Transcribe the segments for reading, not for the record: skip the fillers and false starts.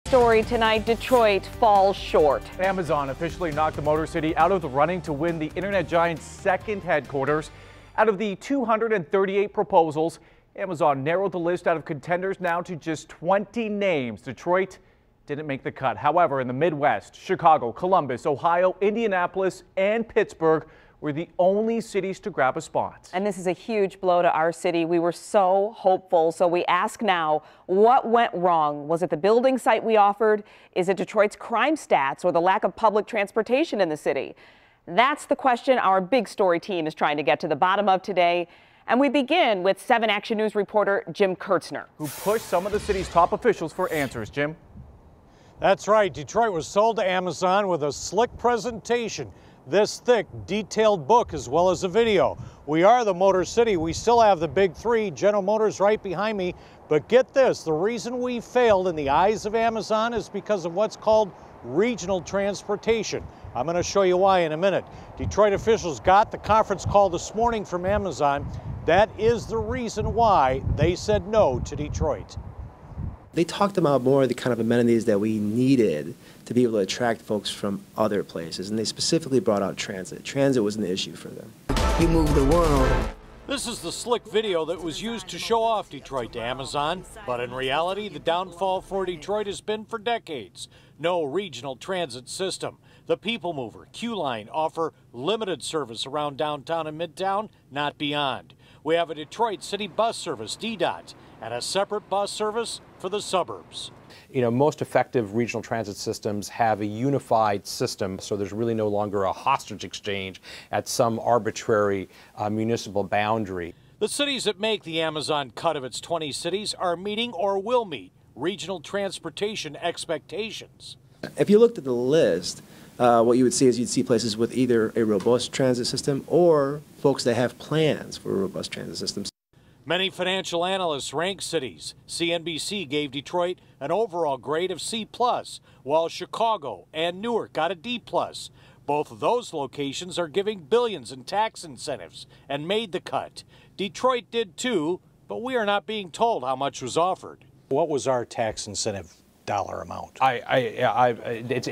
story tonight, Detroit falls short. Amazon officially knocked the Motor City out of the running to win the internet giant's second headquarters. Out of the 238 proposals, Amazon narrowed the list out of contenders now to just 20 names. Detroit didn't make the cut. However, in the Midwest, Chicago, Columbus, Ohio, Indianapolis, and Pittsburgh were the only cities to grab a spot. And this is a huge blow to our city. We were so hopeful. So we ask now, what went wrong? Was it the building site we offered? Is it Detroit's crime stats or the lack of public transportation in the city? That's the question our big story team is trying to get to the bottom of today. And we begin with 7 Action News reporter Jim Kurtzner, who pushed some of the city's top officials for answers. Jim? That's right. Detroit was sold to Amazon with a slick presentation. This thick, detailed book as well as a video. We are the Motor City. We still have the big three, General Motors right behind me. But get this, the reason we failed in the eyes of Amazon is because of what's called regional transportation. I'm going to show you why in a minute. Detroit officials got the conference call this morning from Amazon. That is the reason why they said no to Detroit. They talked about more of the kind of amenities that we needed to be able to attract folks from other places, and they specifically brought out transit. Transit was an issue for them. You move the world. This is the slick video that was used to show off Detroit to Amazon, but in reality, the downfall for Detroit has been for decades. No regional transit system. The People Mover, Q-Line offer limited service around downtown and midtown, not beyond. We have a Detroit City bus service, didnt, and a separate bus service for the suburbs. You know, most effective regional transit systems have a unified system, so there's really no longer a hostage exchange at some arbitrary municipal boundary. The cities that make the Amazon cut of its 20 cities are meeting or will meet regional transportation expectations. If you looked at the list, what you would see is you'd see places with either a robust transit system or folks that have plans for a robust transit system. Many financial analysts rank cities. CNBC gave Detroit an overall grade of C+, while Chicago and Newark got a D+. Both of those locations are giving billions in tax incentives and made the cut. Detroit did too, but we are not being told how much was offered. What was our tax incentive dollar amount? It's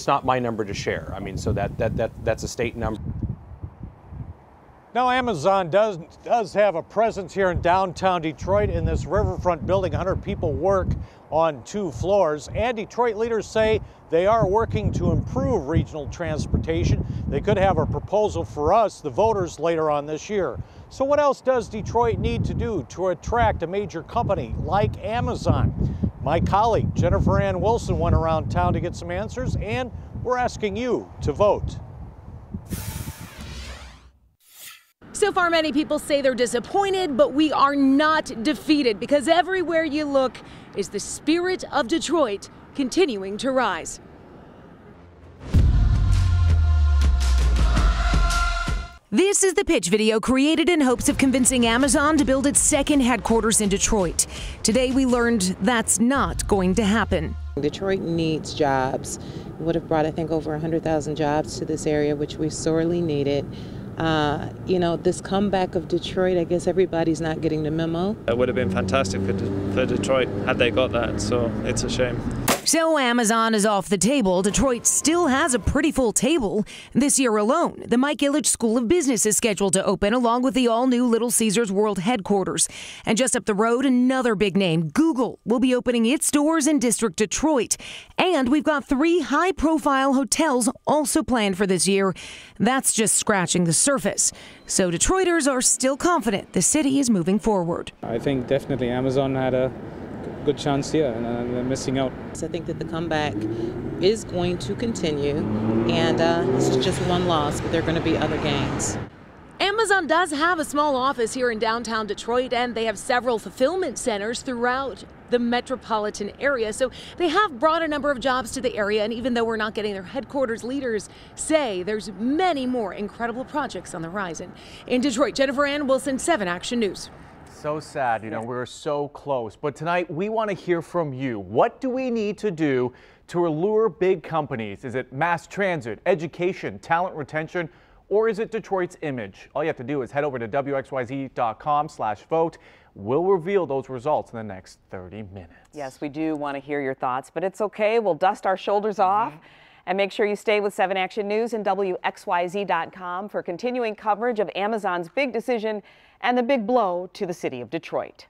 not my number to share. I mean, so that's a state number. Now, Amazon does have a presence here in downtown Detroit. In this riverfront building, 100 people work on 2 floors. And Detroit leaders say they are working to improve regional transportation. They could have a proposal for us, the voters, later on this year. So what else does Detroit need to do to attract a major company like Amazon? My colleague, Jennifer Ann Wilson, went around town to get some answers, and we're asking you to vote. So far, many people say they're disappointed, but we are not defeated because everywhere you look is the spirit of Detroit continuing to rise. This is the pitch video created in hopes of convincing Amazon to build its second headquarters in Detroit. Today, we learned that's not going to happen. Detroit needs jobs. It would have brought, I think, over 100,000 jobs to this area, which we sorely needed. You know, this comeback of Detroit, I guess everybody's not getting the memo. It would have been fantastic for Detroit had they got that, so it's a shame. So Amazon is off the table. Detroit still has a pretty full table. This year alone, the Mike Ilitch School of Business is scheduled to open along with the all-new Little Caesars World headquarters. And just up the road, another big name, Google, will be opening its doors in District Detroit. And we've got 3 high-profile hotels also planned for this year. That's just scratching the surface. So Detroiters are still confident the city is moving forward. I think definitely Amazon had a good chance here, and they're missing out. I think that the comeback is going to continue, and it's just one loss, but there are going to be other gains. Amazon does have a small office here in downtown Detroit, and they have several fulfillment centers throughout the metropolitan area. So they have brought a number of jobs to the area, and even though we're not getting their headquarters, leaders say there's many more incredible projects on the horizon. In Detroit, Jennifer Ann Wilson, 7 Action News. So sad, you know, we're so close. But tonight, we want to hear from you. What do we need to do to allure big companies? Is it mass transit, education, talent retention, Or is it Detroit's image? All you have to do is head over to WXYZ.com/vote. We'll reveal those results in the next 30 minutes. Yes, we do want to hear your thoughts, but it's okay. We'll dust our shoulders off. And make sure you stay with 7 Action News and WXYZ.com for continuing coverage of Amazon's big decision and the big blow to the city of Detroit.